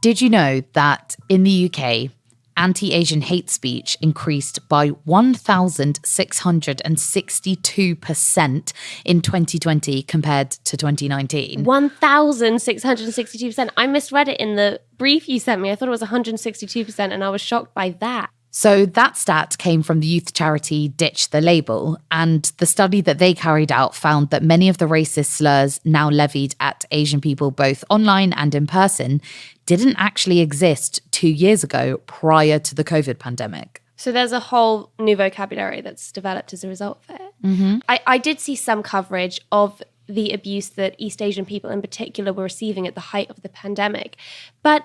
Did you know that in the UK, anti-Asian hate speech increased by 1,662% in 2020 compared to 2019? 1,662%. I misread it in the brief you sent me. I thought it was 162%, and I was shocked by that. So that stat came from the youth charity Ditch the Label, and the study that they carried out found that many of the racist slurs now levied at Asian people both online and in person didn't actually exist 2 years ago prior to the COVID pandemic. So there's a whole new vocabulary that's developed as a result of it. Mm-hmm. I did see some coverage of the abuse that East Asian people in particular were receiving at the height of the pandemic. But,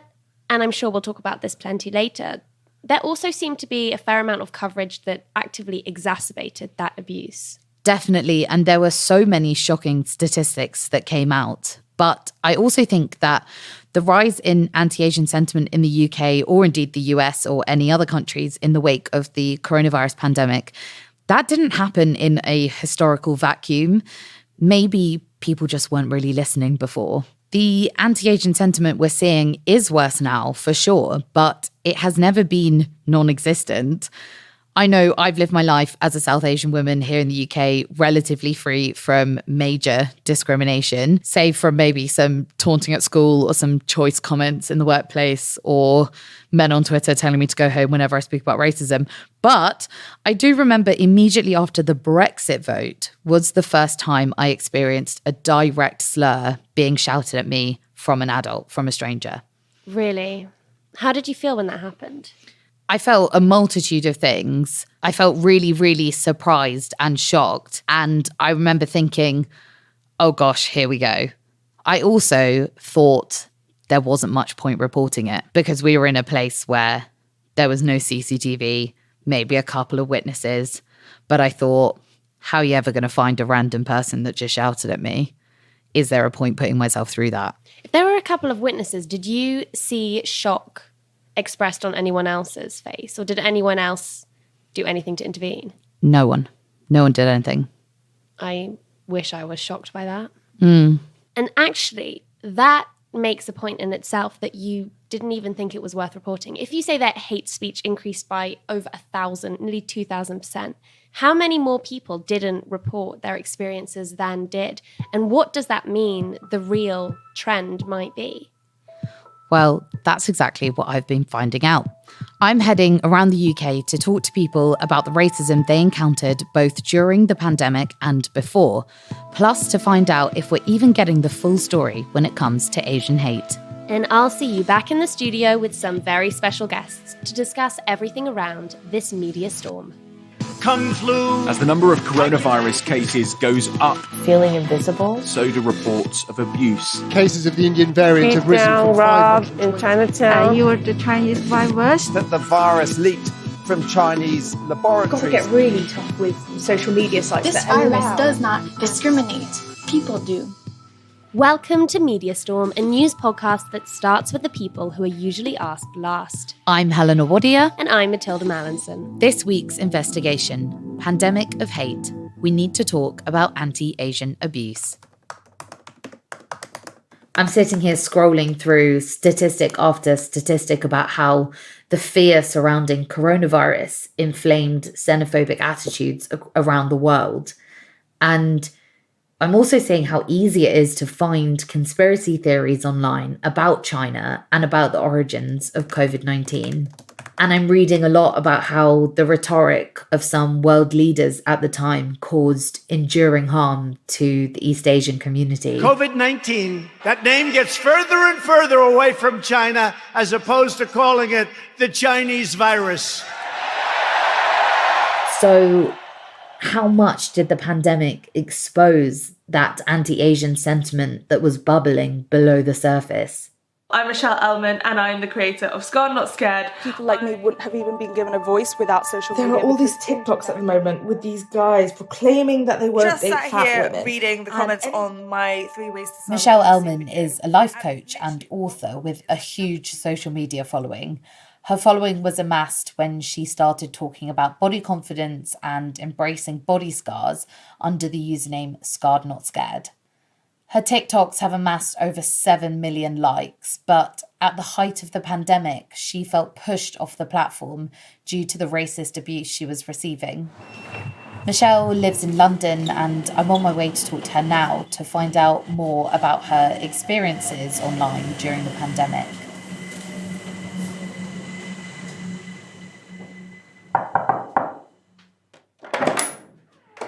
and I'm sure we'll talk about this plenty later, there also seemed to be a fair amount of coverage that actively exacerbated that abuse. Definitely. And there were so many shocking statistics that came out. But I also think that the rise in anti-Asian sentiment in the UK, or indeed the US or any other countries in the wake of the coronavirus pandemic, that didn't happen in a historical vacuum. Maybe people just weren't really listening before. The anti-Asian sentiment we're seeing is worse now, for sure, but it has never been non-existent. I know I've lived my life as a South Asian woman here in the UK relatively free from major discrimination, save from maybe some taunting at school or some choice comments in the workplace or men on Twitter telling me to go home whenever I speak about racism. But I do remember immediately after the Brexit vote was the first time I experienced a direct slur being shouted at me from an adult, from a stranger. Really? How did you feel when that happened? I felt a multitude of things. I felt really, really surprised and shocked. And I remember thinking, oh gosh, here we go. I also thought there wasn't much point reporting it because we were in a place where there was no CCTV, maybe a couple of witnesses. But I thought, how are you ever going to find a random person that just shouted at me? Is there a point putting myself through that? If there were a couple of witnesses, did you see shock expressed on anyone else's face, or did anyone else do anything to intervene? No one did anything. I wish I was shocked by that. And actually, that makes a point in itself that you didn't even think it was worth reporting. If you say that hate speech increased by over 1,000, nearly 2,000%, how many more people didn't report their experiences than did? And what does that mean the real trend might be? Well, that's exactly what I've been finding out. I'm heading around the UK to talk to people about the racism they encountered both during the pandemic and before, plus to find out if we're even getting the full story when it comes to Asian hate. And I'll see you back in the studio with some very special guests to discuss everything around this media storm. Kung flu. As the number of coronavirus cases goes up, feeling invisible, so do reports of abuse. Cases of the Indian variant have risen from 500 in Chinatown. You are the Chinese virus. That the virus leaked from Chinese laboratories. It's got to get really tough with social media sites. This virus does not discriminate. People do. Welcome to Media Storm, a news podcast that starts with the people who are usually asked last. I'm Helena Wadia. And I'm Matilda Mallinson. This week's investigation, Pandemic of Hate. We need to talk about anti-Asian abuse. I'm sitting here scrolling through statistic after statistic about how the fear surrounding coronavirus inflamed xenophobic attitudes around the world. And I'm also seeing how easy it is to find conspiracy theories online about China and about the origins of COVID-19. And I'm reading a lot about how the rhetoric of some world leaders at the time caused enduring harm to the East Asian community. COVID-19, that name gets further and further away from China as opposed to calling it the Chinese virus. So how much did the pandemic expose that anti-Asian sentiment that was bubbling below the surface? I'm Ellman, and I'm the creator of Scarred Not Scared. People like me wouldn't have even been given a voice without social media. There are all these TikToks at the moment with these guys proclaiming that they won't date fat women. Just sat here reading the comments on my 3 Ways to Sunday. Michelle Ellman is a life coach and author with a huge social media following. Her following was amassed when she started talking about body confidence and embracing body scars under the username Scarred Not Scared. Her TikToks have amassed over 7 million likes, but at the height of the pandemic, she felt pushed off the platform due to the racist abuse she was receiving. Michelle lives in London, and I'm on my way to talk to her now to find out more about her experiences online during the pandemic.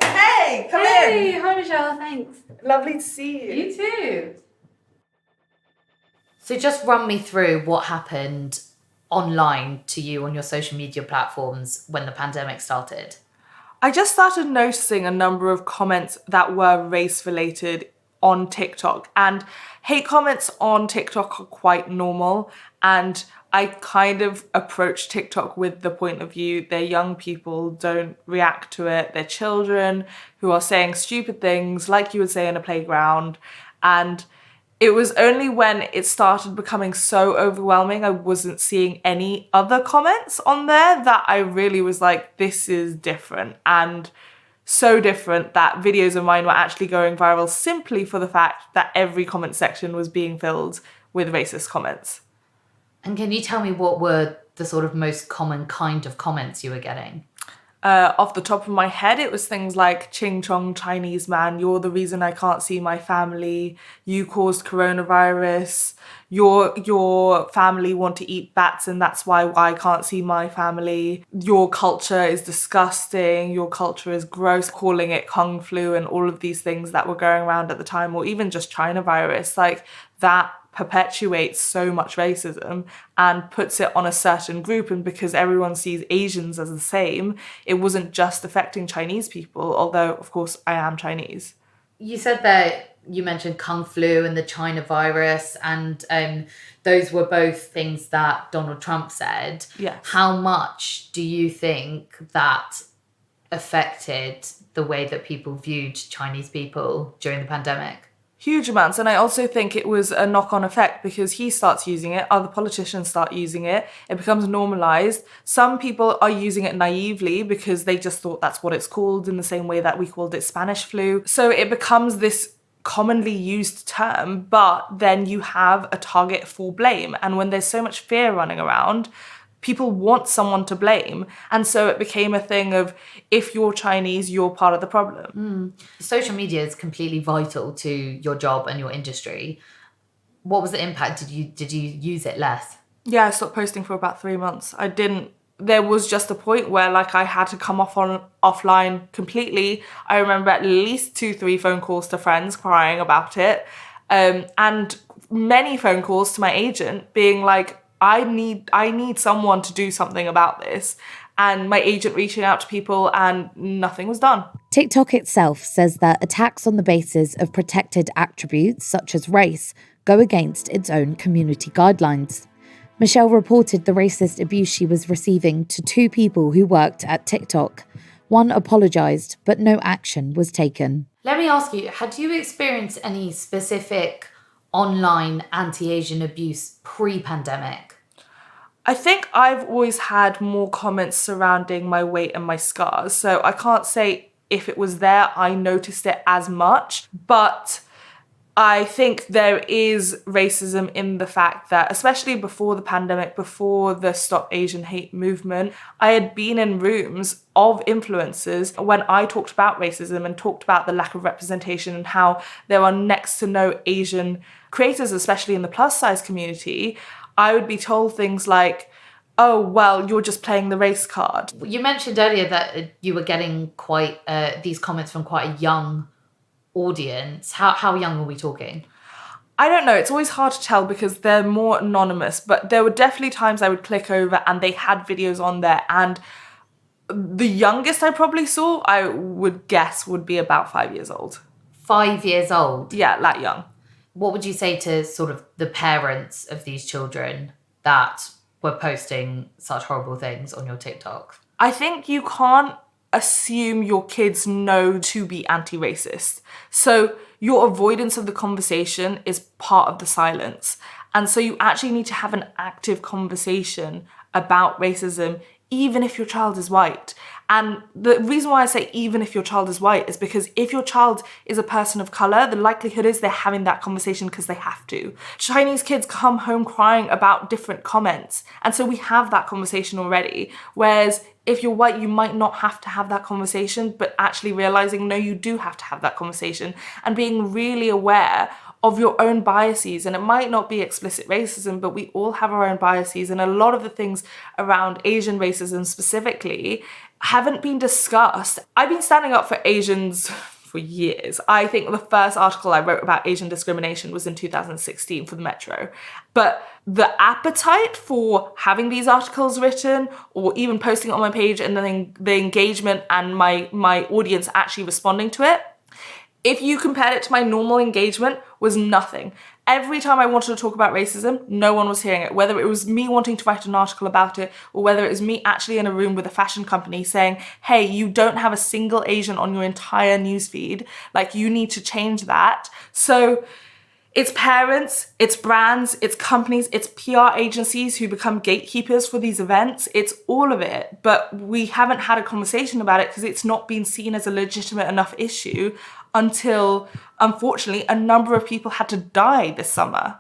Hey, come in. Hey, hi Michelle, thanks. Lovely to see you. You too. So just run me through what happened online to you on your social media platforms when the pandemic started. I just started noticing a number of comments that were race related on TikTok, and hate comments on TikTok are quite normal, and I kind of approach TikTok with the point of view they're young people, don't react to it, they're children who are saying stupid things like you would say in a playground. And it was only when it started becoming so overwhelming, I wasn't seeing any other comments on there, that I really was like, this is different. And so different that videos of mine were actually going viral simply for the fact that every comment section was being filled with racist comments. And can you tell me what were the sort of most common kind of comments you were getting? Off the top of my head, it was things like, Ching Chong Chinese man, you're the reason I can't see my family, you caused coronavirus, your family want to eat bats and that's why I can't see my family, your culture is disgusting, your culture is gross, calling it Kung flu and all of these things that were going around at the time, or even just China virus, like that perpetuates so much racism and puts it on a certain group. And because everyone sees Asians as the same, it wasn't just affecting Chinese people, although of course I am Chinese. You said that you mentioned Kung flu and the China virus, and those were both things that Donald Trump said. Yes. How much do you think that affected the way that people viewed Chinese people during the pandemic? Huge amounts. And I also think it was a knock-on effect because he starts using it, other politicians start using it, it becomes normalized. Some people are using it naively because they just thought that's what it's called, in the same way that we called it Spanish flu. So it becomes this commonly used term, but then you have a target for blame. And when there's so much fear running around, people want someone to blame. And so it became a thing of, if you're Chinese, you're part of the problem. Social media is completely vital to your job and your industry. What was the impact? Did you use it less? Yeah, I stopped posting for about 3 months. There was just a point where I had to come offline completely. I remember at least 2-3 phone calls to friends crying about it. And many phone calls to my agent being like, I need someone to do something about this. And my agent reaching out to people and nothing was done. TikTok itself says that attacks on the basis of protected attributes such as race go against its own community guidelines. Michelle reported the racist abuse she was receiving to 2 people who worked at TikTok. One apologised, but no action was taken. Let me ask you, had you experienced any specific online anti-Asian abuse pre-pandemic? I think I've always had more comments surrounding my weight and my scars. So I can't say if it was there, I noticed it as much, but I think there is racism in the fact that, especially before the pandemic, before the Stop Asian Hate movement, I had been in rooms of influencers when I talked about racism and talked about the lack of representation and how there are next to no Asian creators, especially in the plus size community. I would be told things like, oh, well, you're just playing the race card. You mentioned earlier that you were getting quite these comments from quite a young audience. How young are we talking? I don't know. It's always hard to tell because they're more anonymous, but there were definitely times I would click over and they had videos on there, and the youngest I probably saw, I would guess, would be about 5 years old. 5 years old? Yeah, that young. What would you say to sort of the parents of these children that were posting such horrible things on your TikTok? I think you can't assume your kids know to be anti-racist. So your avoidance of the conversation is part of the silence. And so you actually need to have an active conversation about racism even if your child is white. And the reason why I say even if your child is white is because if your child is a person of color, the likelihood is they're having that conversation because they have to. Chinese kids come home crying about different comments. And so we have that conversation already. Whereas if you're white, you might not have to have that conversation, but actually realizing, no, you do have to have that conversation and being really aware of your own biases. And it might not be explicit racism, but we all have our own biases. And a lot of the things around Asian racism specifically haven't been discussed. I've been standing up for Asians for years. I think the first article I wrote about Asian discrimination was in 2016 for the Metro. But the appetite for having these articles written or even posting it on my page and then the engagement and my audience actually responding to it, if you compared it to my normal engagement, was nothing. Every time I wanted to talk about racism, no one was hearing it. Whether it was me wanting to write an article about it or whether it was me actually in a room with a fashion company saying, hey, you don't have a single Asian on your entire newsfeed. Like, you need to change that. So it's parents, it's brands, it's companies, it's PR agencies who become gatekeepers for these events. It's all of it. But we haven't had a conversation about it because it's not been seen as a legitimate enough issue until, unfortunately, a number of people had to die this summer.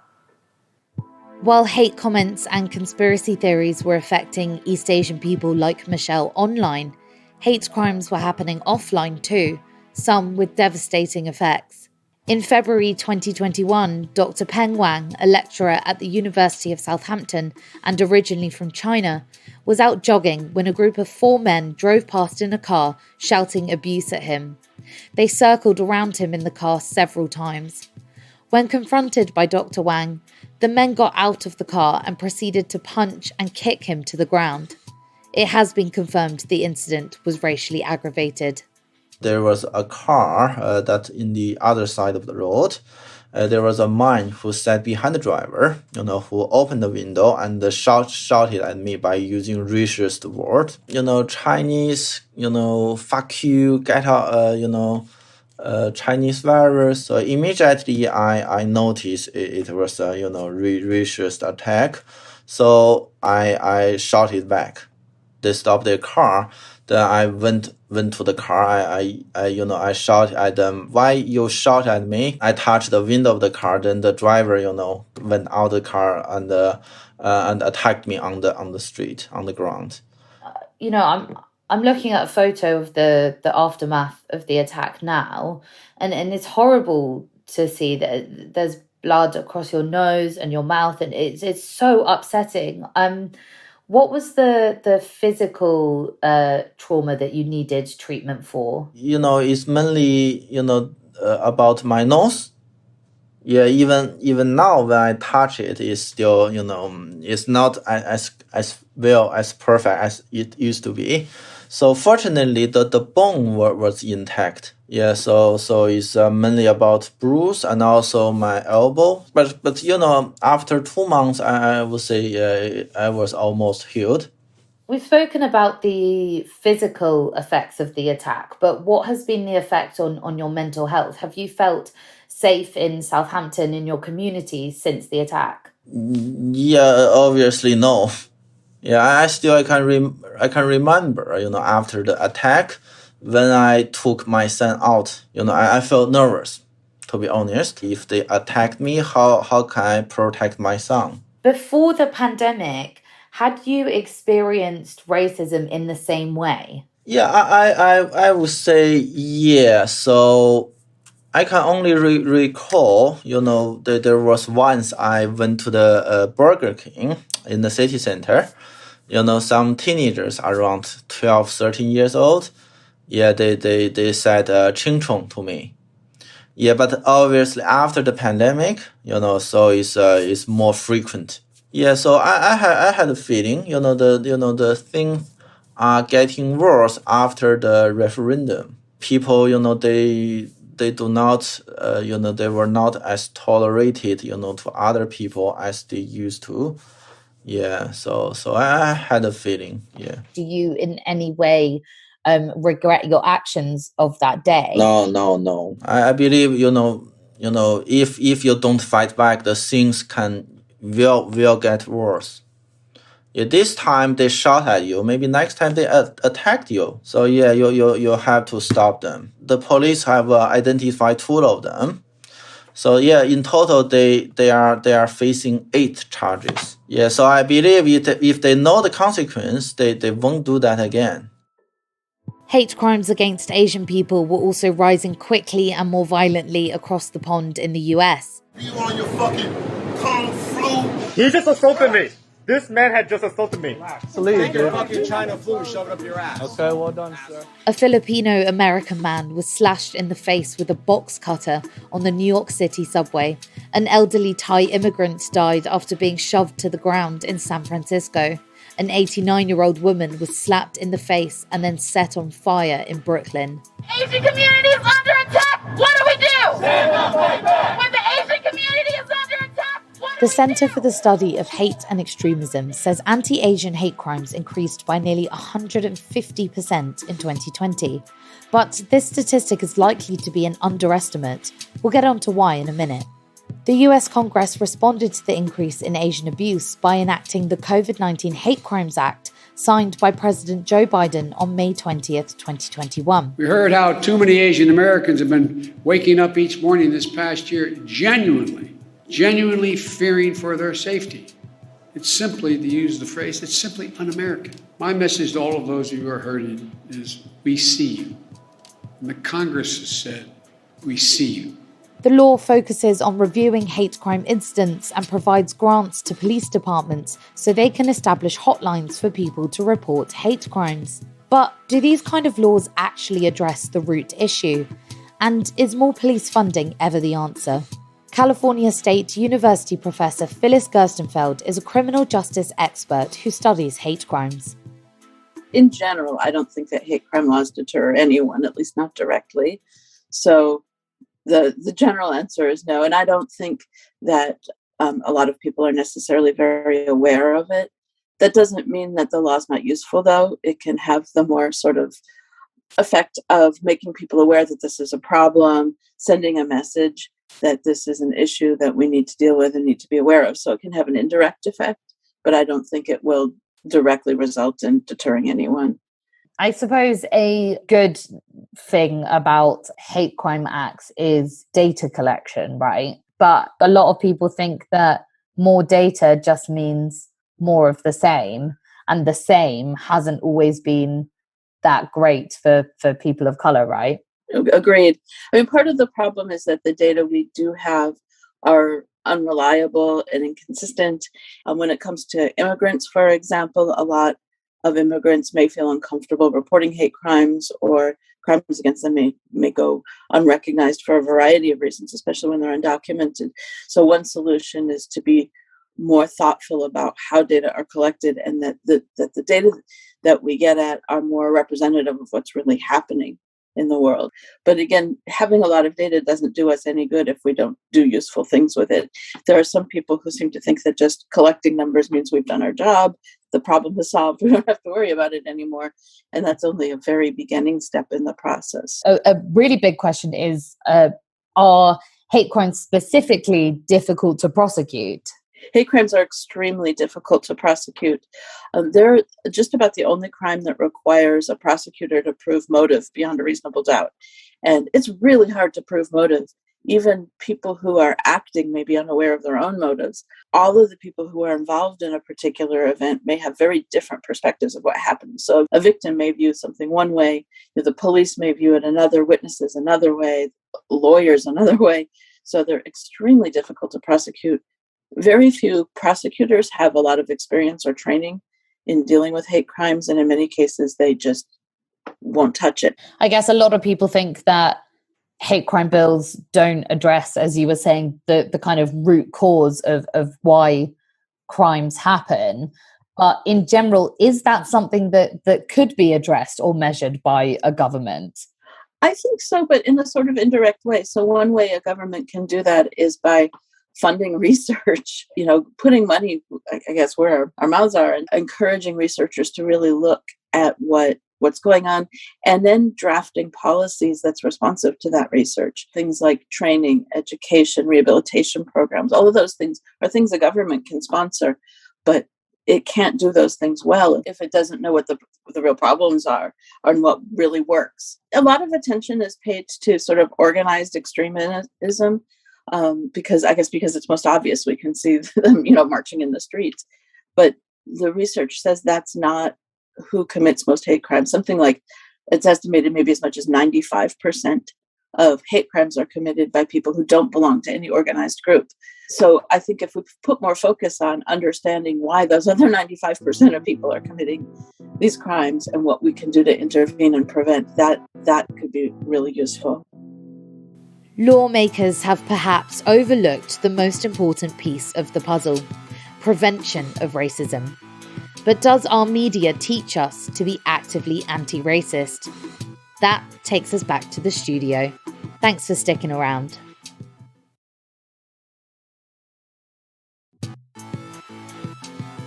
While hate comments and conspiracy theories were affecting East Asian people like Michelle online, hate crimes were happening offline too, some with devastating effects. In February 2021, Dr. Peng Wang, a lecturer at the University of Southampton and originally from China, was out jogging when a group of 4 men drove past in a car shouting abuse at him. They circled around him in the car several times. When confronted by Dr. Wang, the men got out of the car and proceeded to punch and kick him to the ground. It has been confirmed the incident was racially aggravated. There was a car that in the other side of the road. There was a man who sat behind the driver, who opened the window and shouted at me by using racist words. Chinese, fuck you, get out, Chinese virus. So immediately I noticed it was a, racist attack. So I shouted back. They stopped their car. Then I went to the car. I shouted at them, why you shout at me? I touched the window of the car. Then the driver, went out of the car and attacked me on the street, on the ground. I'm looking at a photo of the aftermath of the attack now, and it's horrible to see that there's blood across your nose and your mouth, and it's so upsetting. What was the physical trauma that you needed treatment for? It's mainly, about my nose. Yeah, even now when I touch it, it's still, it's not as well as perfect as it used to be. So fortunately, the bone was intact. Yeah, so it's mainly about bruise and also my elbow. But after 2 months, I would say I was almost healed. We've spoken about the physical effects of the attack, but what has been the effect on your mental health? Have you felt safe in Southampton, in your community, since the attack? Yeah, obviously no. Yeah, I can remember, after the attack, when I took my son out, I felt nervous, to be honest. If they attacked me, how can I protect my son? Before the pandemic, had you experienced racism in the same way? Yeah, I would say yeah. So I can only recall, that there was once I went to the Burger King in the city center. Some teenagers around 12, 13 years old. Yeah, they said "ching chong" to me. Yeah, but obviously after the pandemic, so it's more frequent. Yeah, so I had a feeling, the things are getting worse after the referendum. People, they do not, they were not as tolerated, to other people as they used to. Yeah, so I had a feeling, yeah. Do you in any way regret your actions of that day? No. I believe, if you don't fight back, the things will get worse. Yeah, this time they shot at you. Maybe next time they attacked you. So yeah, you have to stop them. The police have identified 2 of them. So yeah, in total they are facing 8 charges. Yeah, so I believe if they know the consequence, they won't do that again. Hate crimes against Asian people were also rising quickly and more violently across the pond in the US. You on your fucking kung flu? He just assaulted me. This man had just assaulted me. Take your fucking China flu and shove it up your ass. Okay, well done, sir. A Filipino-American man was slashed in the face with a box cutter on the New York City subway. An elderly Thai immigrant died after being shoved to the ground in San Francisco. An 89-year-old woman was slapped in the face and then set on fire in Brooklyn. Asian community is under attack! What do we do? Stand up like that! When the Asian community is under attack, the Center for the Study of Hate and Extremism says anti-Asian hate crimes increased by nearly 150% in 2020. But this statistic is likely to be an underestimate. We'll get on to why in a minute. The US Congress responded to the increase in Asian abuse by enacting the COVID-19 Hate Crimes Act, signed by President Joe Biden on May 20th, 2021. We heard how too many Asian Americans have been waking up each morning this past year genuinely fearing for their safety. It's simply, to use the phrase, it's simply un-American. My message to all of those of you who are hurting is, we see you. And the Congress has said, we see you. The law focuses on reviewing hate crime incidents and provides grants to police departments so they can establish hotlines for people to report hate crimes. But do these kind of laws actually address the root issue? And is more police funding ever the answer? California State University professor Phyllis Gerstenfeld is a criminal justice expert who studies hate crimes. In general, I don't think that hate crime laws deter anyone, at least not directly. So the general answer is no. And I don't think that a lot of people are necessarily very aware of it. That doesn't mean that the law is not useful, though. It can have the more sort of effect of making people aware that this is a problem, sending a message that this is an issue that we need to deal with and need to be aware of. So it can have an indirect effect, but I don't think it will directly result in deterring anyone. I suppose a good thing about hate crime acts is data collection, right? But a lot of people think that more data just means more of the same, and the same hasn't always been that great for people of color, right? Agreed. I mean, part of the problem is that the data we do have are unreliable and inconsistent. When it comes to immigrants, for example, a lot of immigrants may feel uncomfortable reporting hate crimes, or crimes against them may go unrecognized for a variety of reasons, especially when they're undocumented. So one solution is to be more thoughtful about how data are collected, and that the data that we get at are more representative of what's really happening in the world. But again, having a lot of data doesn't do us any good if we don't do useful things with it. There are some people who seem to think that just collecting numbers means we've done our job. The problem is solved. We don't have to worry about it anymore. And that's only a very beginning step in the process. A really big question is, are hate crimes specifically difficult to prosecute? Hate crimes are extremely difficult to prosecute. They're just about the only crime that requires a prosecutor to prove motive beyond a reasonable doubt. And it's really hard to prove motive. Even people who are acting may be unaware of their own motives. All of the people who are involved in a particular event may have very different perspectives of what happened. So a victim may view something one way, the police may view it another, witnesses another way, lawyers another way. So they're extremely difficult to prosecute. Very few prosecutors have a lot of experience or training in dealing with hate crimes, and in many cases, they just won't touch it. I guess a lot of people think that hate crime bills don't address, as you were saying, the kind of root cause of why crimes happen. But in general, is that something that could be addressed or measured by a government? I think so, but in a sort of indirect way. So one way a government can do that is by funding research, putting money, I guess, where our mouths are, and encouraging researchers to really look at what's going on, and then drafting policies that's responsive to that research. Things like training, education, rehabilitation programs, all of those things are things the government can sponsor. But it can't do those things well if it doesn't know what the real problems are and what really works. A lot of attention is paid to sort of organized extremism, because it's most obvious. We can see them, marching in the streets. But the research says that's not who commits most hate crimes. Something like, it's estimated maybe as much as 95% of hate crimes are committed by people who don't belong to any organized group. So I think if we put more focus on understanding why those other 95% of people are committing these crimes and what we can do to intervene and prevent, that could be really useful. Lawmakers have perhaps overlooked the most important piece of the puzzle: prevention of racism. But does our media teach us to be actively anti-racist? That takes us back to the studio. Thanks for sticking around.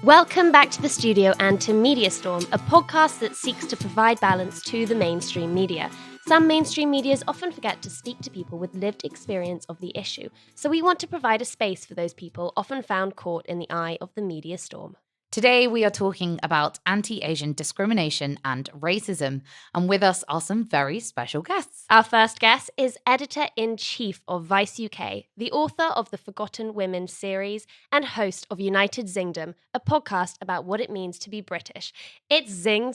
Welcome back to the studio and to Media Storm, a podcast that seeks to provide balance to the mainstream media. Some mainstream medias often forget to speak to people with lived experience of the issue, so we want to provide a space for those people often found caught in the eye of the media storm. Today, we are talking about anti-Asian discrimination and racism, and with us are some very special guests. Our first guest is Editor-in-Chief of Vice UK, the author of the Forgotten Women series, and host of United Zingdom, a podcast about what it means to be British. It's Zing.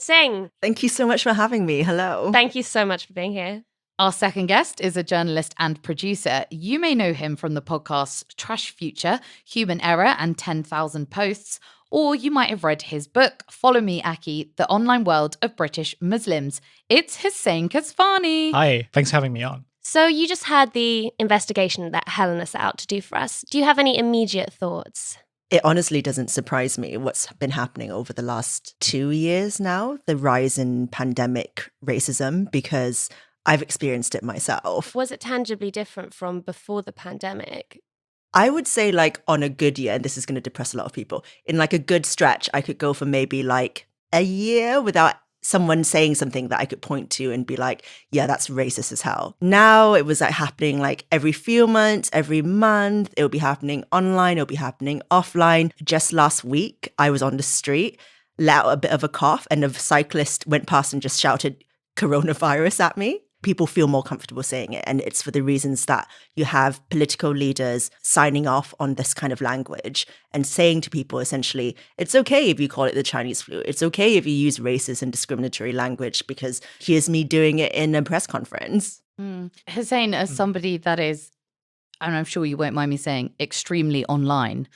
Thank you so much for having me. Hello. Thank you so much for being here. Our second guest is a journalist and producer. You may know him from the podcasts Trash Future, Human Error, and 10,000 Posts. Or you might have read his book, Follow Me, Aki, The Online World of British Muslims. It's Hussein Kesvani. Hi, thanks for having me on. So you just had the investigation that Helena set out to do for us. Do you have any immediate thoughts? It honestly doesn't surprise me what's been happening over the last 2 years now, the rise in pandemic racism, because I've experienced it myself. Was it tangibly different from before the pandemic? I would say on a good year, and this is going to depress a lot of people, in a good stretch, I could go for maybe a year without someone saying something that I could point to and be like, yeah, that's racist as hell. Now it was happening every few months, every month. It would be happening online. It would be happening offline. Just last week, I was on the street, let out a bit of a cough, and a cyclist went past and just shouted coronavirus at me. People feel more comfortable saying it. And it's for the reasons that you have political leaders signing off on this kind of language and saying to people, essentially, it's okay if you call it the Chinese flu. It's okay if you use racist and discriminatory language, because here's me doing it in a press conference. Hussein, as somebody that is, and I'm sure you won't mind me saying, extremely online.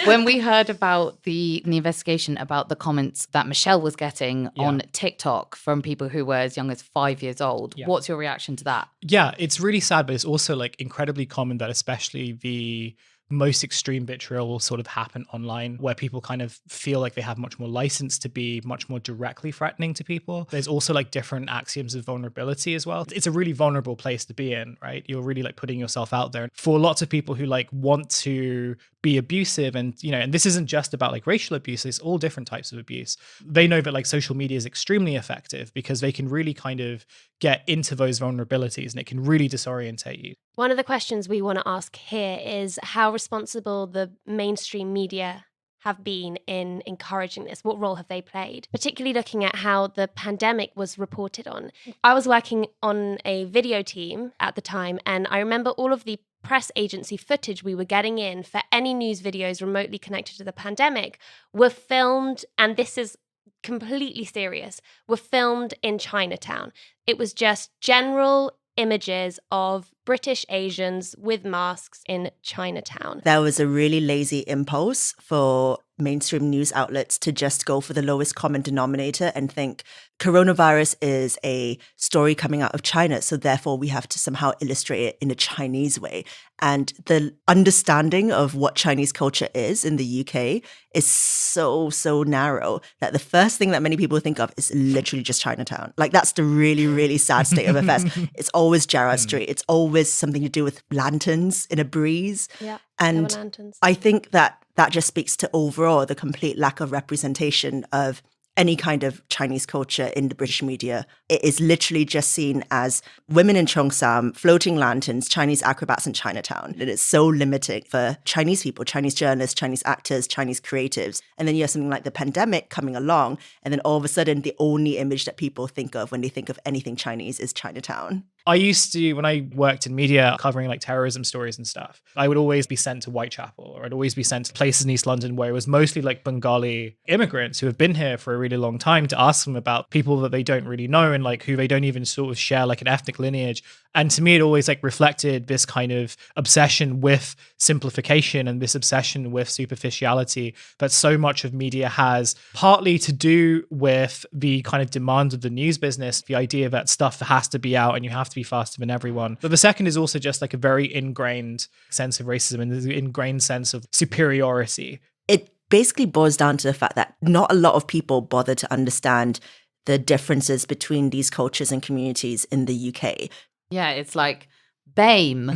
When we heard about the investigation about the comments that Michelle was getting on TikTok from people who were as young as 5 years old, what's your reaction to that? Yeah, it's really sad, but it's also incredibly common that especially the most extreme vitriol will sort of happen online, where people kind of feel like they have much more license to be much more directly threatening to people. There's also different axioms of vulnerability as well. It's a really vulnerable place to be in, right? You're really putting yourself out there for lots of people who want to be abusive, and and this isn't just about racial abuse, it's all different types of abuse. They know that social media is extremely effective because they can really kind of get into those vulnerabilities and it can really disorientate you. One of the questions we want to ask here is how responsible the mainstream media have been in encouraging this. What role have they played? Particularly looking at how the pandemic was reported on. I was working on a video team at the time, and I remember all of the press agency footage we were getting in for any news videos remotely connected to the pandemic were filmed, and this is completely serious, were filmed in Chinatown. It was just general images of British Asians with masks in Chinatown. There was a really lazy impulse for mainstream news outlets to just go for the lowest common denominator and think coronavirus is a story coming out of China, so therefore we have to somehow illustrate it in a Chinese way. And the understanding of what Chinese culture is in the UK is so narrow that the first thing that many people think of is literally just Chinatown. That's the really, really sad state of affairs. It's always Gerrard Street. It's always something to do with lanterns in a breeze. Yeah, and I think that just speaks to overall the complete lack of representation of any kind of Chinese culture in the British media. It is literally just seen as women in Cheongsam, floating lanterns, Chinese acrobats in Chinatown. It is so limiting for Chinese people, Chinese journalists, Chinese actors, Chinese creatives. And then you have something like the pandemic coming along, and then all of a sudden the only image that people think of when they think of anything Chinese is Chinatown. I used to, when I worked in media covering like terrorism stories and stuff, I would always be sent to Whitechapel, or I'd always be sent to places in East London where it was mostly like Bengali immigrants who have been here for a really long time, to ask them about people that they don't really know and like who they don't even sort of share like an ethnic lineage. And to me, it always like reflected this kind of obsession with simplification and this obsession with superficiality that so much of media has, partly to do with the kind of demands of the news business, the idea that stuff has to be out and you have to be faster than everyone. But the second is also just like a very ingrained sense of racism and an ingrained sense of superiority. It basically boils down to the fact that not a lot of people bother to understand the differences between these cultures and communities in the UK. Yeah, it's like BAME.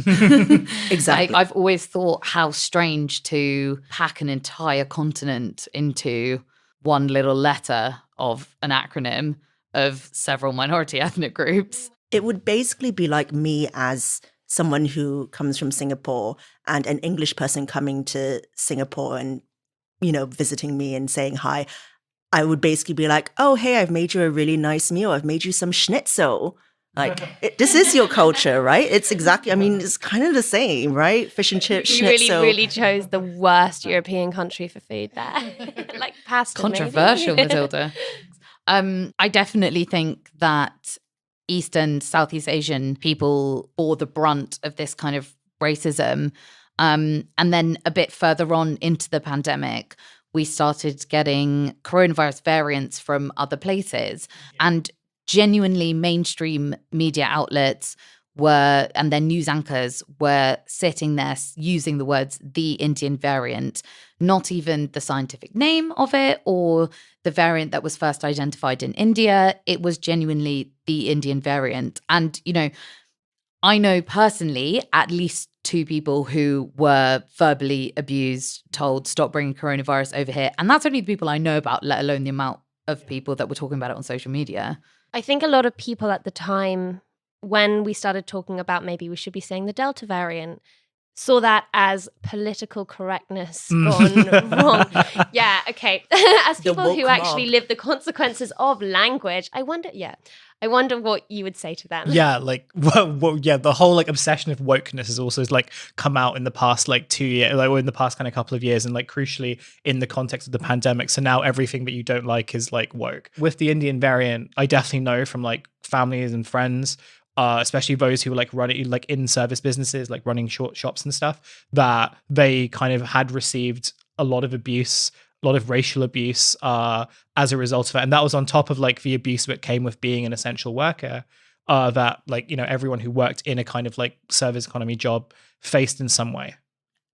Exactly. Like, I've always thought how strange to pack an entire continent into one little letter of an acronym of several minority ethnic groups. It would basically be like me as someone who comes from Singapore and an English person coming to Singapore and, you know, visiting me and saying hi. I would basically be like, oh, hey, I've made you a really nice meal. I've made you some schnitzel. Like, this is your culture, right? It's exactly, I mean, it's kind of the same, right? Fish and chips, schnitzel. You really chose the worst European country for food there. Like pasta, Controversial, maybe. Matilda. I definitely think that East and Southeast Asian people bore the brunt of this kind of racism. And then a bit further on into the pandemic, we started getting coronavirus variants from other places. And genuinely mainstream media outlets were, and their news anchors were sitting there using the words the Indian variant, not even the scientific name of it or the variant that was first identified in India. It was genuinely the Indian variant. And, you know, I know personally at least 2 people who were verbally abused, told, stop bringing coronavirus over here. And that's only the people I know about, let alone the amount of people that were talking about it on social media. I think a lot of people at the time, when we started talking about maybe we should be saying the Delta variant, saw that as political correctness gone wrong. Yeah, okay. As people who actually live the consequences of language, I wonder what you would say to them. Yeah, like, well, yeah, the whole like obsession of wokeness has also like come out in the past like 2 years, like, or in the past kind of couple of years, and like crucially in the context of the pandemic. So now everything that you don't like is like woke. With the Indian variant, I definitely know from like families and friends, especially those who were like running like in service businesses, like running short shops and stuff, that they kind of had received a lot of abuse, a lot of racial abuse as a result of it. And that was on top of like the abuse that came with being an essential worker that like, you know, everyone who worked in a kind of like service economy job faced in some way.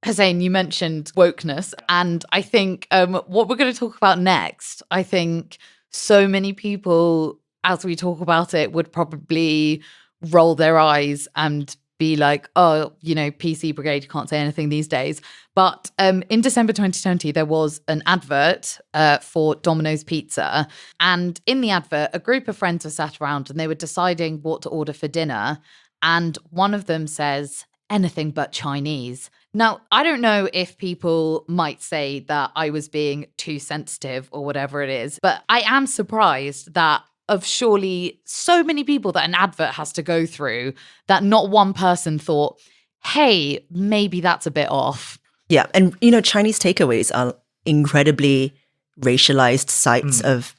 Hussein, you mentioned wokeness, and I think what we're going to talk about next, I think so many people, as we talk about it, would probably roll their eyes and be like, oh, you know, PC Brigade can't say anything these days. But in December 2020, there was an advert for Domino's Pizza. And in the advert, a group of friends were sat around and they were deciding what to order for dinner. And one of them says, anything but Chinese. Now, I don't know if people might say that I was being too sensitive or whatever it is, but I am surprised that of surely so many people that an advert has to go through, that not one person thought, hey, maybe that's a bit off. Yeah. And, you know, Chinese takeaways are incredibly racialized sites of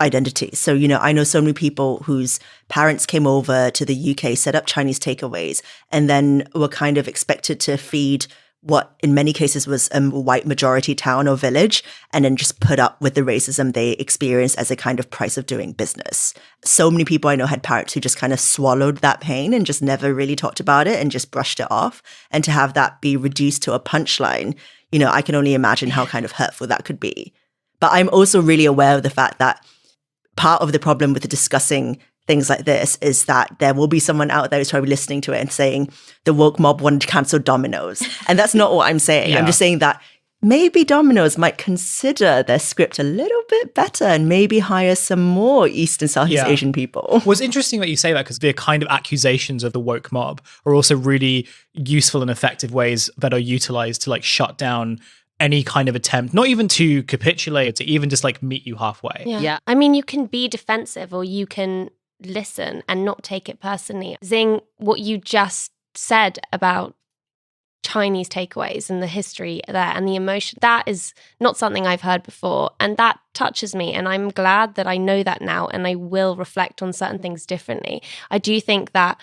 identity. So, you know, I know so many people whose parents came over to the UK, set up Chinese takeaways, and then were kind of expected to feed what in many cases was a white majority town or village, and then just put up with the racism they experienced as a kind of price of doing business. So many people I know had parents who just kind of swallowed that pain and just never really talked about it and just brushed it off. And to have that be reduced to a punchline, you know, I can only imagine how kind of hurtful that could be. But I'm also really aware of the fact that part of the problem with discussing things like this is that there will be someone out there who's probably listening to it and saying the woke mob wanted to cancel Domino's. And that's not what I'm saying. Yeah. I'm just saying that maybe Domino's might consider their script a little bit better and maybe hire some more East and Southeast Asian people. Well, it's interesting that you say that, because the kind of accusations of the woke mob are also really useful and effective ways that are utilized to like shut down any kind of attempt, not even to capitulate, to even just like meet you halfway. Yeah. I mean, you can be defensive or you can listen and not take it personally. Zing, what you just said about Chinese takeaways and the history there and the emotion, that is not something I've heard before, and that touches me, and I'm glad that I know that now, and I will reflect on certain things differently. I do think that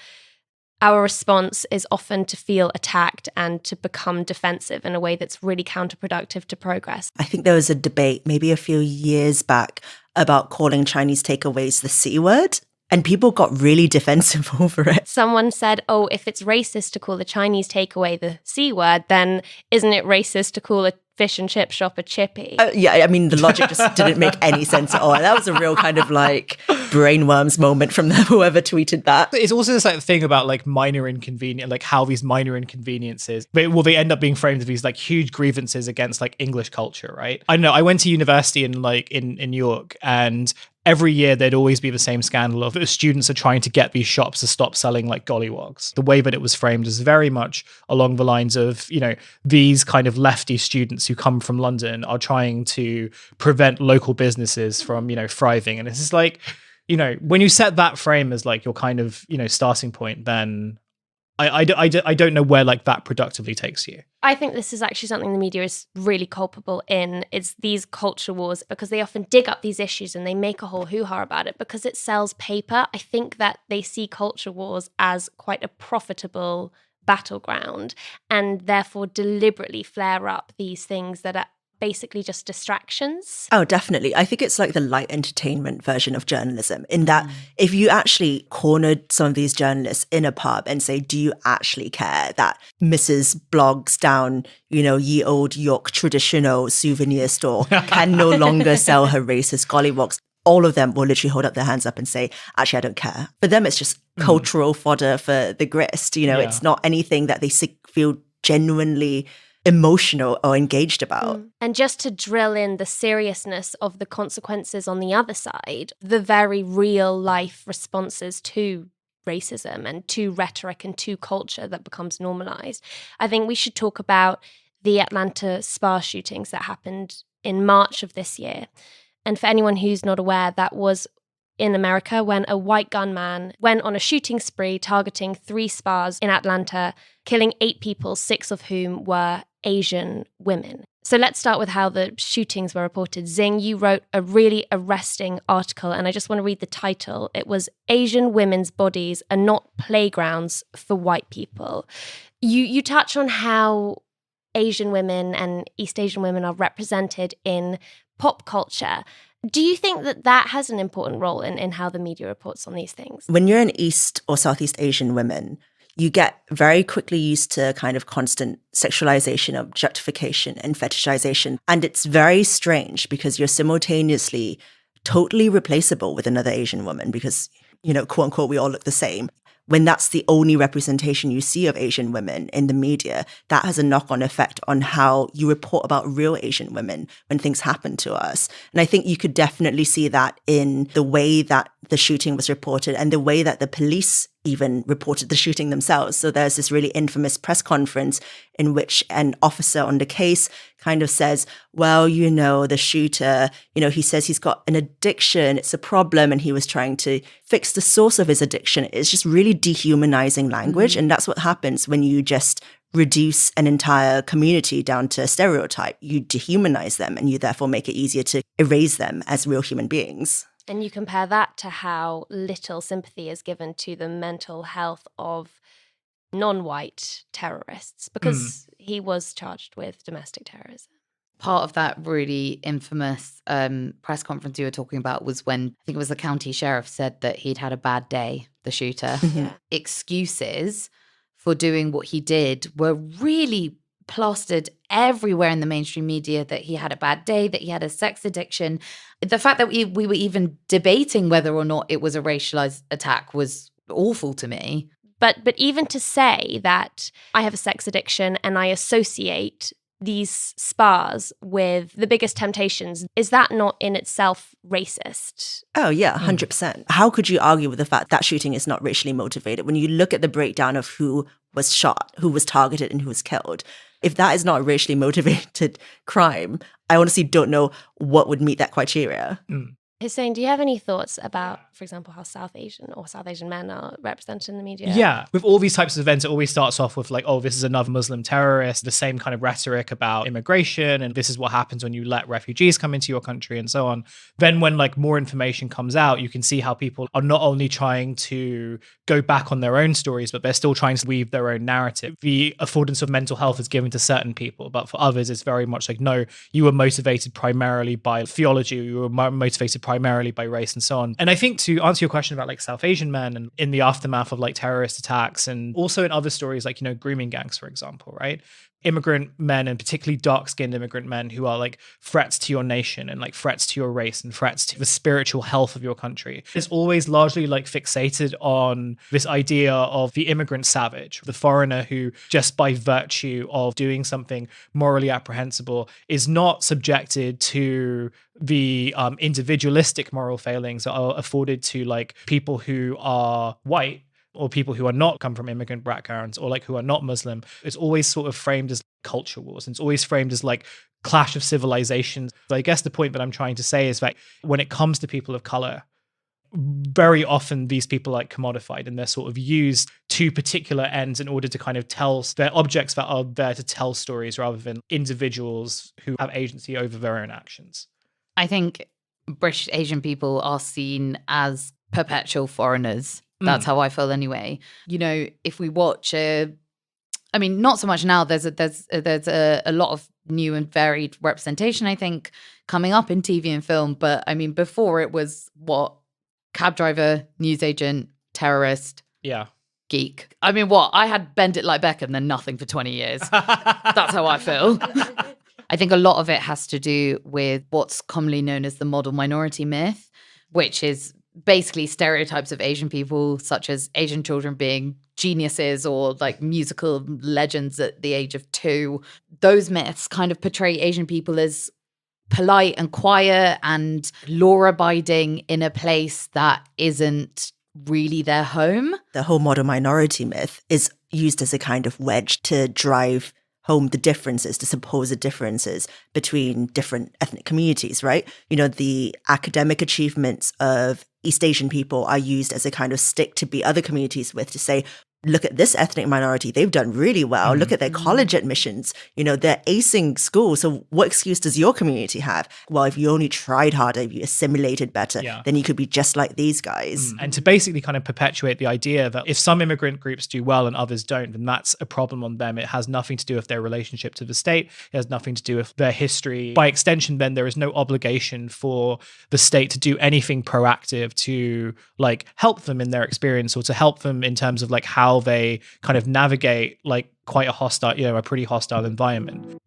our response is often to feel attacked and to become defensive in a way that's really counterproductive to progress. I think there was a debate maybe a few years back about calling Chinese takeaways the C word. And people got really defensive over it. Someone said, oh, if it's racist to call the Chinese takeaway the C word, then isn't it racist to call a fish and chip shop a chippy? Yeah, I mean, the logic just didn't make any sense at all. And that was a real kind of like brainworms moment from whoever tweeted that. It's also this like thing about like minor inconvenience, like how these minor inconveniences, they end up being framed as these like huge grievances against like English culture, right? I don't know. I went to university in New York, and every year there'd always be the same scandal of the students are trying to get these shops to stop selling like gollywogs. The way that it was framed is very much along the lines of, you know, these kind of lefty students who come from London are trying to prevent local businesses from, you know, thriving. And it's just like, you know, when you set that frame as like your kind of, you know, starting point, then I don't know where like that productively takes you. I think this is actually something the media is really culpable in. It's these culture wars, because they often dig up these issues and they make a whole hoo-ha about it because it sells paper. I think that they see culture wars as quite a profitable battleground and therefore deliberately flare up these things that are basically just distractions. Oh, definitely. I think it's like the light entertainment version of journalism, in that if you actually cornered some of these journalists in a pub and say, do you actually care that Mrs. Blogs down, you know, ye old York traditional souvenir store can no longer sell her racist gollywogs? All of them will literally hold up their hands up and say, actually, I don't care. For them, it's just cultural fodder for the grist. You know, it's not anything that they feel genuinely emotional or engaged about. And just to drill in the seriousness of the consequences on the other side, the very real life responses to racism and to rhetoric and to culture that becomes normalized, I think we should talk about the Atlanta spa shootings that happened in March of this year. And for anyone who's not aware, that was in America when a white gunman went on a shooting spree targeting 3 spas in Atlanta, killing 8 people, 6 of whom were Asian women. So let's start with how the shootings were reported. Zing, you wrote a really arresting article, and I just want to read the title. It was Asian Women's Bodies Are Not Playgrounds for White People. You touch on how Asian women and East Asian women are represented in pop culture. Do you think that that has an important role in how the media reports on these things? When you're an East or Southeast Asian woman, you get very quickly used to kind of constant sexualization, objectification, and fetishization. And it's very strange because you're simultaneously totally replaceable with another Asian woman because, you know, quote unquote, we all look the same. When that's the only representation you see of Asian women in the media, that has a knock-on effect on how you report about real Asian women when things happen to us. And I think you could definitely see that in the way that the shooting was reported and the way that the police even reported the shooting themselves. So there's this really infamous press conference in which an officer on the case kind of says, well, you know, the shooter, you know, he says he's got an addiction, it's a problem, and he was trying to fix the source of his addiction. It's just really dehumanizing language. And that's what happens when you just reduce an entire community down to a stereotype. You dehumanize them, and you therefore make it easier to erase them as real human beings. And you compare that to how little sympathy is given to the mental health of non-white terrorists, because he was charged with domestic terrorism. Part of that really infamous press conference you were talking about was when, I think it was the county sheriff said that he'd had a bad day, the shooter. Excuses for doing what he did were really plastered everywhere in the mainstream media, that he had a bad day, that he had a sex addiction. The fact that we were even debating whether or not it was a racialized attack was awful to me. But even to say that I have a sex addiction and I associate these spas with the biggest temptations, is that not in itself racist? Oh, yeah, 100%. How could you argue with the fact that shooting is not racially motivated when you look at the breakdown of who was shot, who was targeted, and who was killed? If that is not a racially motivated crime, I honestly don't know what would meet that criteria. Hussein, do you have any thoughts about, for example, how South Asian men are represented in the media? Yeah, with all these types of events, it always starts off with like, oh, this is another Muslim terrorist, the same kind of rhetoric about immigration, and this is what happens when you let refugees come into your country and so on. Then when like more information comes out, you can see how people are not only trying to go back on their own stories, but they're still trying to weave their own narrative. The affordance of mental health is given to certain people, but for others, it's very much like, no, you were motivated primarily by theology, you were motivated primarily by race and so on. And I think to answer your question about like South Asian men and in the aftermath of like terrorist attacks, and also in other stories like, you know, grooming gangs, for example, right? Immigrant men, and particularly dark-skinned immigrant men who are like threats to your nation and like threats to your race and threats to the spiritual health of your country. It's always largely like fixated on this idea of the immigrant savage, the foreigner who just by virtue of doing something morally apprehensible is not subjected to the individualistic moral failings that are afforded to like people who are white or people who are not come from immigrant backgrounds or like who are not Muslim. It's always sort of framed as culture wars. And it's always framed as like clash of civilizations. But I guess the point that I'm trying to say is that when it comes to people of color, very often these people are like commodified and they're sort of used to particular ends in order to kind of they're objects that are there to tell stories rather than individuals who have agency over their own actions. I think British Asian people are seen as perpetual foreigners. That's how I feel anyway. You know, if we watch not so much now, there's a lot of new and varied representation, I think, coming up in TV and film. But I mean, before it was what? Cab driver, newsagent, terrorist. Yeah. Geek. I mean, what? I had Bend It Like Beckham, then nothing for 20 years. That's how I feel. I think a lot of it has to do with what's commonly known as the model minority myth, which is basically stereotypes of Asian people, such as Asian children being geniuses or like musical legends at the age of 2. Those myths kind of portray Asian people as polite and quiet and law-abiding in a place that isn't really their home. The whole model minority myth is used as a kind of wedge to drive home the differences, the supposed differences between different ethnic communities, right? You know, the academic achievements of East Asian people are used as a kind of stick to beat other communities with, to say, look at this ethnic minority, they've done really well. Look at their college admissions. You know, they're acing school. So what excuse does your community have? Well, if you only tried harder, if you assimilated better, then you could be just like these guys. And to basically kind of perpetuate the idea that if some immigrant groups do well and others don't, then that's a problem on them. It has nothing to do with their relationship to the state. It has nothing to do with their history. By extension, then there is no obligation for the state to do anything proactive to like help them in their experience or to help them in terms of like how they kind of navigate like quite a hostile, a pretty hostile environment.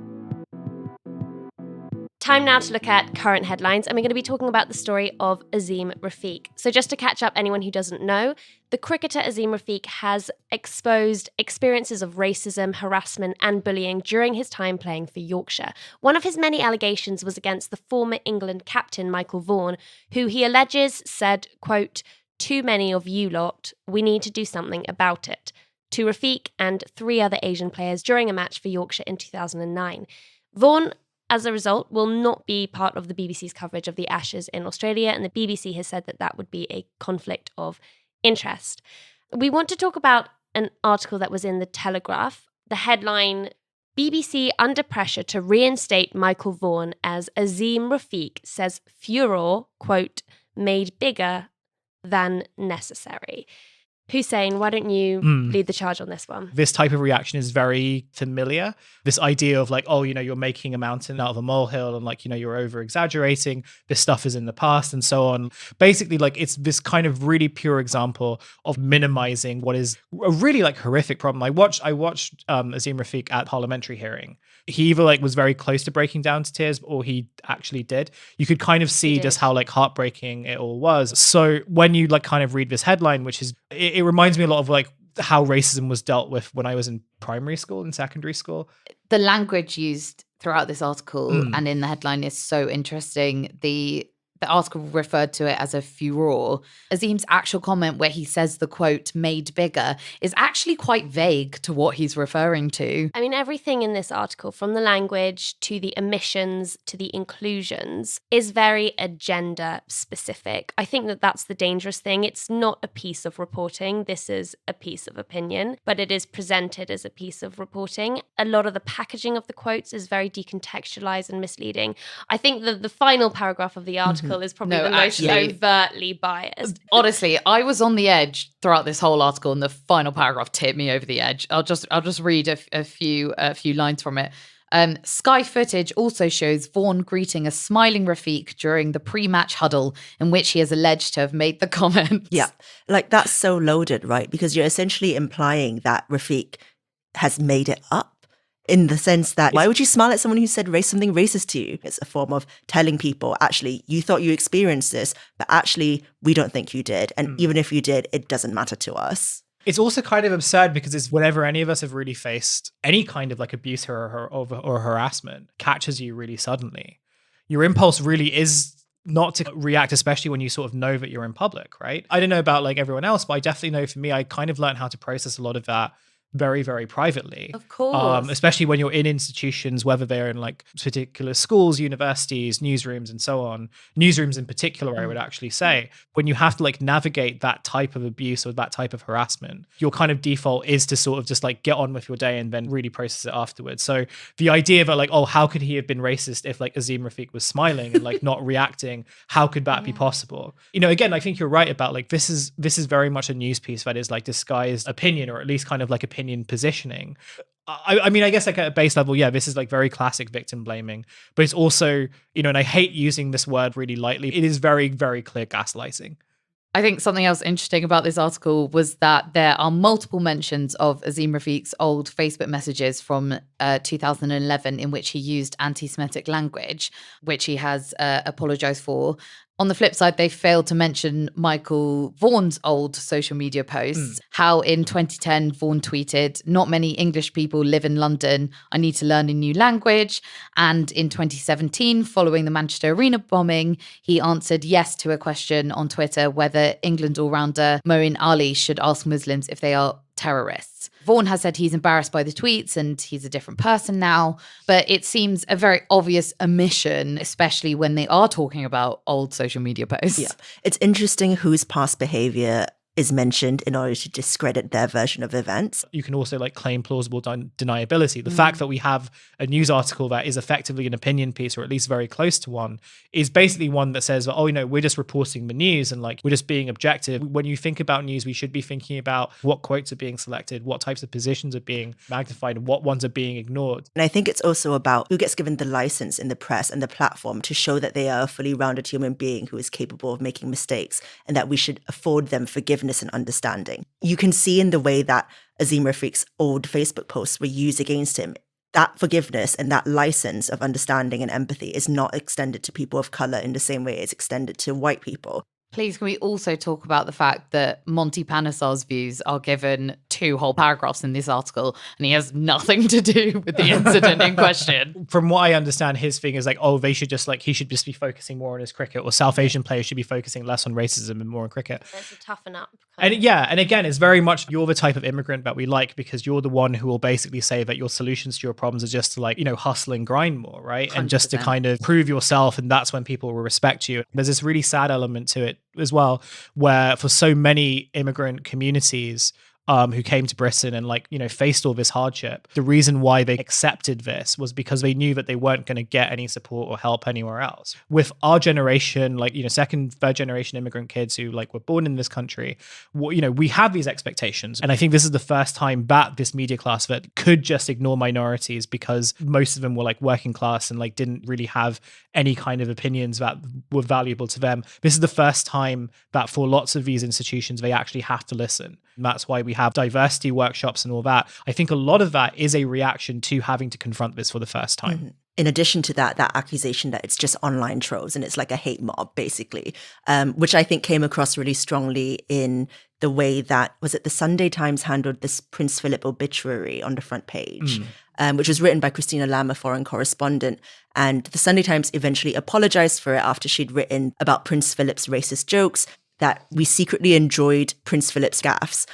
Time now to look at current headlines, and we're going to be talking about the story of Azim Rafiq. So just to catch up anyone who doesn't know, the cricketer Azim Rafiq has exposed experiences of racism, harassment and bullying during his time playing for Yorkshire. One of his many allegations was against the former England captain Michael Vaughan, who he alleges said, quote, "Too many of you lot, we need to do something about it," to Rafiq and 3 other Asian players during a match for Yorkshire in 2009. Vaughan, as a result, will not be part of the BBC's coverage of the Ashes in Australia, and the BBC has said that that would be a conflict of interest. We want to talk about an article that was in The Telegraph. The headline, BBC under pressure to reinstate Michael Vaughan as Azim Rafiq says furor, quote, made bigger than necessary. Hussein, why don't you lead the charge on this one? This type of reaction is very familiar. This idea of like, oh, you're making a mountain out of a molehill and like, you're over exaggerating. This stuff is in the past and so on. Basically, like it's this kind of really pure example of minimizing what is a really like horrific problem. I watched Azim Rafiq at parliamentary hearing. He either like was very close to breaking down to tears or he actually did. You could kind of see just how like heartbreaking it all was. So when you like kind of read this headline, which is, it reminds me a lot of like how racism was dealt with when I was in primary school and secondary school. The language used throughout this article and in the headline is so interesting. The article referred to it as a furore. Azim's actual comment where he says the quote made bigger is actually quite vague to what he's referring to. I mean, everything in this article, from the language to the omissions to the inclusions, is very agenda specific. I think that that's the dangerous thing. It's not a piece of reporting. This is a piece of opinion, but it is presented as a piece of reporting. A lot of the packaging of the quotes is very decontextualized and misleading. I think that the final paragraph of the article is probably the most overtly biased. Honestly, I was on the edge throughout this whole article, and the final paragraph tipped me over the edge. I'll just read a few lines from it. Sky footage also shows Vaughan greeting a smiling Rafiq during the pre-match huddle in which he is alleged to have made the comment. Yeah, like that's so loaded, right? Because you're essentially implying that Rafiq has made it up. In the sense that, why would you smile at someone who said something racist to you? It's a form of telling people, actually, you thought you experienced this, but actually, we don't think you did. And even if you did, it doesn't matter to us. It's also kind of absurd because it's whenever any of us have really faced any kind of like abuse or harassment catches you really suddenly, your impulse really is not to react, especially when you sort of know that you're in public, right? I don't know about like everyone else, but I definitely know for me, I kind of learned how to process a lot of that very, very privately. Of course. Especially when you're in institutions, whether they're in like particular schools, universities, newsrooms, and so on. Newsrooms in particular, I would actually say, when you have to like navigate that type of abuse or that type of harassment, your kind of default is to sort of just like get on with your day and then really process it afterwards. So the idea that like, oh, how could he have been racist if like Azim Rafiq was smiling and like not reacting? How could that be possible? You know, again, I think you're right about like, this is very much a news piece that is like disguised opinion, or at least kind of like opinion positioning. I mean, I guess like at a base level, yeah, this is like very classic victim blaming, but it's also, you know, and I hate using this word really lightly, it is very, very clear gaslighting. I think something else interesting about this article was that there are multiple mentions of Azim Rafiq's old Facebook messages from 2011 in which he used anti-Semitic language, which he has apologized for. On the flip side, they failed to mention Michael Vaughan's old social media posts, how in 2010, Vaughan tweeted, "Not many English people live in London. I need to learn a new language." And in 2017, following the Manchester Arena bombing, he answered yes to a question on Twitter whether England all-rounder Moeen Ali should ask Muslims if they are terrorists. Vaughan has said he's embarrassed by the tweets and he's a different person now, but it seems a very obvious omission, especially when they are talking about old social media posts. Yeah, it's interesting whose past behavior is mentioned in order to discredit their version of events. You can also like claim plausible deniability. The fact that we have a news article that is effectively an opinion piece, or at least very close to one, is basically one that says, oh, you know, we're just reporting the news and like we're just being objective. When you think about news, we should be thinking about what quotes are being selected, what types of positions are being magnified, and what ones are being ignored. And I think it's also about who gets given the license in the press and the platform to show that they are a fully rounded human being who is capable of making mistakes, and that we should afford them forgiveness and understanding. You can see in the way that Azim Rafiq's old Facebook posts were used against him, that forgiveness and that license of understanding and empathy is not extended to people of color in the same way it's extended to white people. Please, can we also talk about the fact that Monty Panesar's views are given 2 whole paragraphs in this article, and he has nothing to do with the incident in question? From what I understand, his thing is like, oh, they should just like, he should just be focusing more on his cricket, or South Asian players should be focusing less on racism and more on cricket. There's a toughen up. And yeah, and again, it's very much you're the type of immigrant that we like, because you're the one who will basically say that your solutions to your problems are just to like, you know, hustle and grind more, right? 100%. And just to kind of prove yourself, and that's when people will respect you. There's this really sad element to it as well, where for so many immigrant communities who came to Britain and like, you know, faced all this hardship, the reason why they accepted this was because they knew that they weren't going to get any support or help anywhere else. With our generation, like, you know, 2nd, 3rd generation immigrant kids who like were born in this country, you know, we have these expectations. And I think this is the first time that this media class that could just ignore minorities, because most of them were like working class and like didn't really have any kind of opinions that were valuable to them. This is the first time that for lots of these institutions, they actually have to listen. And that's why we have diversity workshops and all that. I think a lot of that is a reaction to having to confront this for the first time. in addition to that accusation that it's just online trolls and it's like a hate mob, basically, which I think came across really strongly in the way that, was it the Sunday Times handled this Prince Philip obituary on the front page, which was written by Christina Lamb, a foreign correspondent. And the Sunday Times eventually apologized for it after she'd written about Prince Philip's racist jokes, that we secretly enjoyed Prince Philip's gaffes.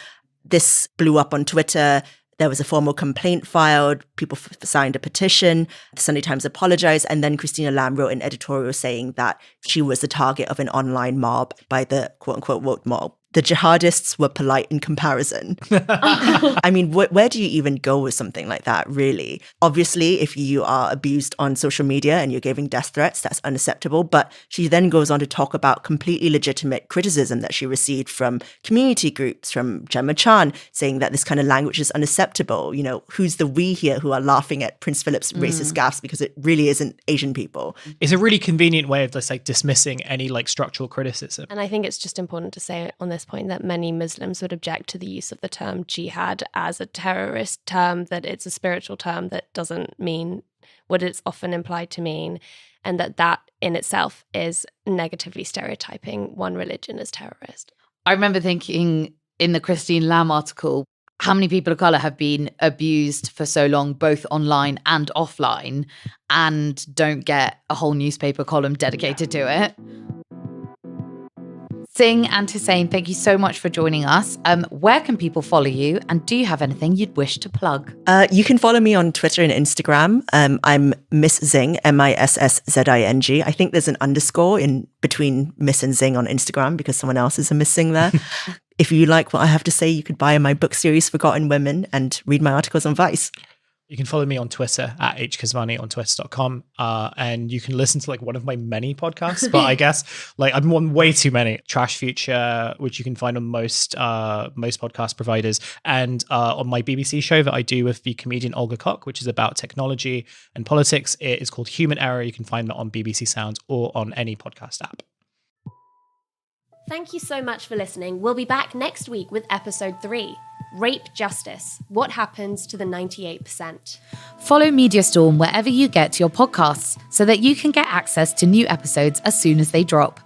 This blew up on Twitter. There was a formal complaint filed. People signed a petition. The Sunday Times apologized. And then Christina Lamb wrote an editorial saying that she was the target of an online mob by the quote unquote woke mob. The jihadists were polite in comparison. I mean, where do you even go with something like that, really? Obviously, if you are abused on social media and you're giving death threats, that's unacceptable. But she then goes on to talk about completely legitimate criticism that she received from community groups, from Gemma Chan, saying that this kind of language is unacceptable. You know, who's the we here who are laughing at Prince Philip's racist gaffes, because it really isn't Asian people. It's a really convenient way of just like dismissing any like structural criticism. And I think it's just important to say on this point that many Muslims would object to the use of the term jihad as a terrorist term, that it's a spiritual term that doesn't mean what it's often implied to mean, and that in itself is negatively stereotyping one religion as terrorist. I remember thinking in the Christine Lamb article, how many people of colour have been abused for so long, both online and offline, and don't get a whole newspaper column dedicated to it. Zing and Hussein, thank you so much for joining us. Where can people follow you, and do you have anything you'd wish to plug? You can follow me on Twitter and Instagram. I'm Miss Zing, MISSZING. I think there's an underscore in between Miss and Zing on Instagram because someone else is a Miss Zing there. If you like what I have to say, you could buy my book series, Forgotten Women, and read my articles on Vice. You can follow me on Twitter at hkesvani on twitter.com. And you can listen to like one of my many podcasts, but I guess like I'm on way too many. Trash Future, which you can find on most podcast providers, and on my BBC show that I do with the comedian Olga Koch, which is about technology and politics. It is called Human Error. You can find that on BBC Sounds or on any podcast app. Thank you so much for listening. We'll be back next week with episode 3. Rape Justice. What happens to the 98%? Follow Mediastorm wherever you get your podcasts so that you can get access to new episodes as soon as they drop.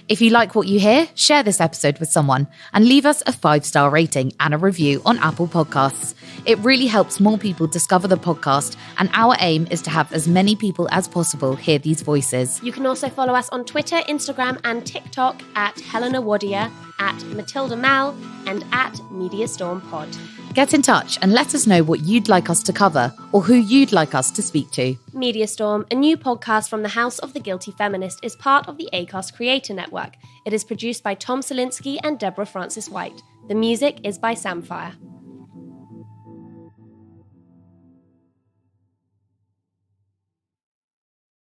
If you like what you hear, share this episode with someone and leave us a 5-star rating and a review on Apple Podcasts. It really helps more people discover the podcast, and our aim is to have as many people as possible hear these voices. You can also follow us on Twitter, Instagram and TikTok at Helena Wadia, at Matilda Mal, and at Mediastorm Pod. Get in touch and let us know what you'd like us to cover or who you'd like us to speak to. Mediastorm, a new podcast from the House of the Guilty Feminist, is part of the Acast Creator Network. It is produced by Tom Selinsky and Deborah Francis White. The music is by Samfire.